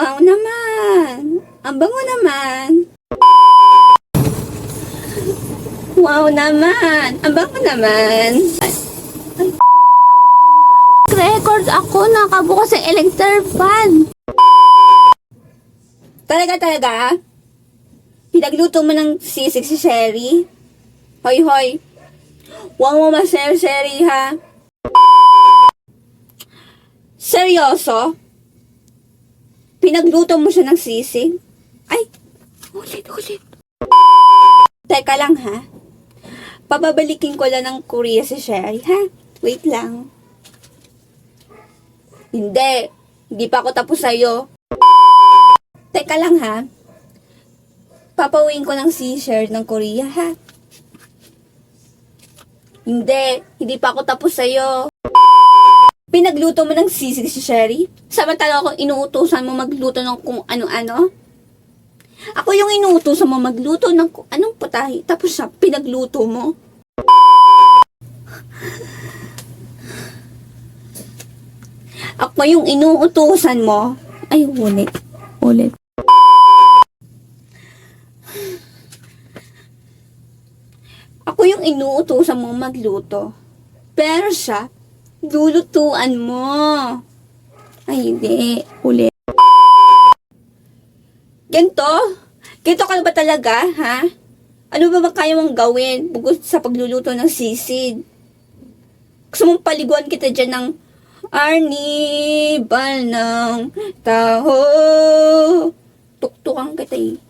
Wow naman! Ang bango naman! Wow naman! Ang bango naman! Record ako, nakabukas ang electric fan. Talaga? Pinagluto mo ng sisig si Sherry? Hoy. Huwag mo Sherry ha. Seryoso? Pinagluto mo siya ng sisig? Ay, ulit. Teka lang ha. Pababalikin ko lang ng Korea si Sherry ha. Wait lang. Hindi pa ako tapos sa'yo. Teka lang ha. Papauwiin ko ng si Sherry ng Korea ha. Hindi pa ako tapos sa'yo. Pinagluto mo ng sisig si Sherry? Samantala ako inuutosan mo magluto ng kung ano-ano? Ako yung inuutosan mo magluto ng kung anong putahe, tapos siya pinagluto mo? Ako yung inuutosan mo? Ay, ulit. Ako yung inuutosan mo magluto. Pero siya, lulutuan mo. Ay, hindi. Ulit. Ganito ka ba talaga, ha? Ano ba kaya mong gawin bukod sa pagluluto ng sisig? Gusto mong paliguan kita dyan ng arnibal ng taho. Tuktukan kita eh.